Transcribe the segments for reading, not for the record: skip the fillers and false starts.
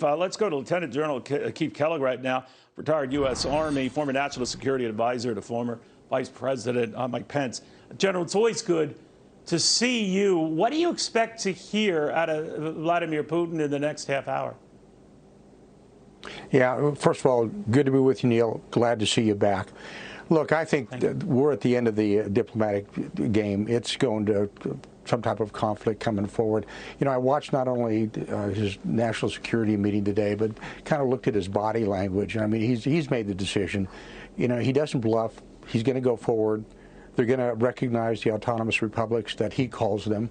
Let's go to Lieutenant General Keith Kellogg right now, retired U.S. Army, former National Security Advisor to former Vice President Mike Pence. General, it's always good to see you. What do you expect to hear out of Vladimir Putin in the next half hour? Yeah, first of all, good to be with you, Neil. Glad to see you back. Look, I think that we're at the end of the diplomatic game. It's going to some type of conflict coming forward. You know, I watched not only his national security meeting today, but kind of looked at his body language. I mean, he's made the decision. You know, he doesn't bluff. He's going to go forward. They're going to recognize the autonomous republics that he calls them,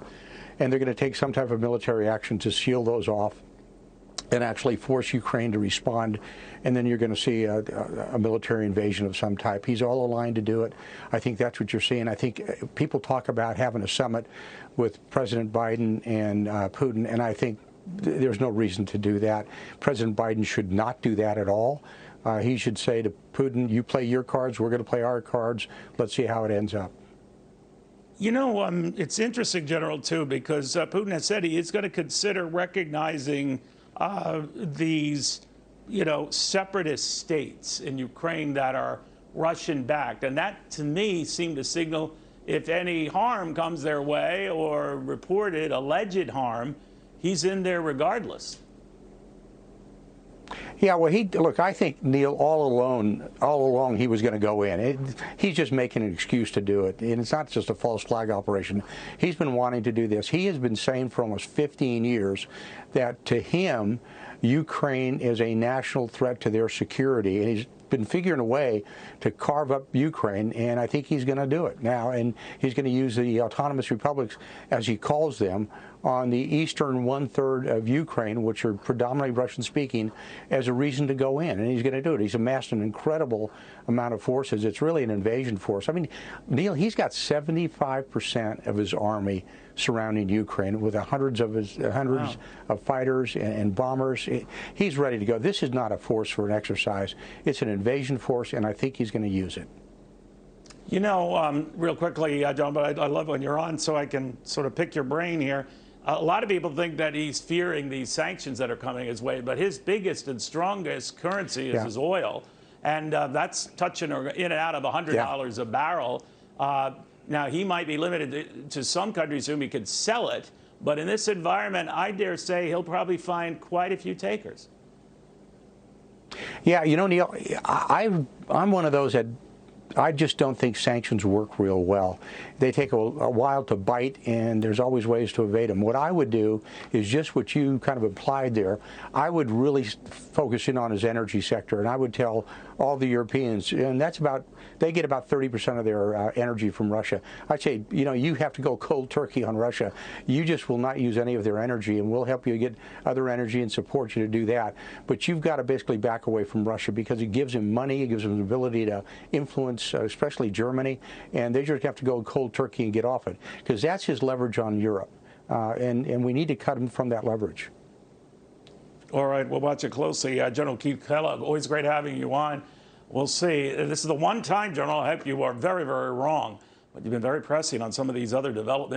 and they're going to take some type of military action to seal those off and actually force Ukraine to respond, and then you're going to see a military invasion of some type. He's all aligned to do it. I think that's what you're seeing. I think people talk about having a summit with President Biden and Putin, and I think there's no reason to do that. President Biden should not do that at all. He should say to Putin, you play your cards, we're going to play our cards. Let's see how it ends up. You know, it's interesting, General, too, because Putin has said he is going to consider recognizing these, you know, separatist states in Ukraine that are Russian-backed. And that, to me, seemed to signal if any harm comes their way or reported alleged harm, he's in there regardless. Yeah, well, look, I think, Neil, all along he was going to go in. He's just making an excuse to do it. And it's not just a false flag operation. He's been wanting to do this. He has been saying for almost 15 years that to him, Ukraine is a national threat to their security. And he's been figuring a way to carve up Ukraine, and I think he's going to do it now. And he's going to use the autonomous republics, as he calls them, on the eastern one-third of Ukraine, which are predominantly Russian-speaking, as a reason to go in. And he's going to do it. He's amassed an incredible amount of forces. It's really an invasion force. I mean, Neil, he's got 75% of his army surrounding Ukraine with hundreds Wow. of fighters and bombers. He's ready to go. This is not a force for an exercise. It's an invasion force, and I think he's going to use it. You know, real quickly, John, but I love when you're on so I can sort of pick your brain here. A lot of people think that he's fearing these sanctions that are coming his way, but his biggest and strongest currency is his oil. And that's touching in and out of $100 a barrel. Now, he might be limited to some countries whom he could sell it, but in this environment, I dare say he'll probably find quite a few takers. Yeah, you know, Neil, I'm one of those that I just don't think sanctions work real well. They take a while to bite, and there's always ways to evade them. What I would do is just what you kind of implied there. I would really focus in on his energy sector, and I would tell all the Europeans, and they get about 30% of their energy from Russia. I'd say, you know, you have to go cold turkey on Russia. You just will not use any of their energy, and we'll help you get other energy and support you to do that. But you've got to basically back away from Russia because it gives him money, it gives him the ability to influence, especially Germany, and they just have to go cold turkey and get off it because that's his leverage on Europe, and we need to cut him from that leverage. All right, we'll watch it closely. General Keith Kellogg, always great having you on. We'll see. This is the one time, General, I hope you are very, very wrong, but you've been very pressing on some of these other developments.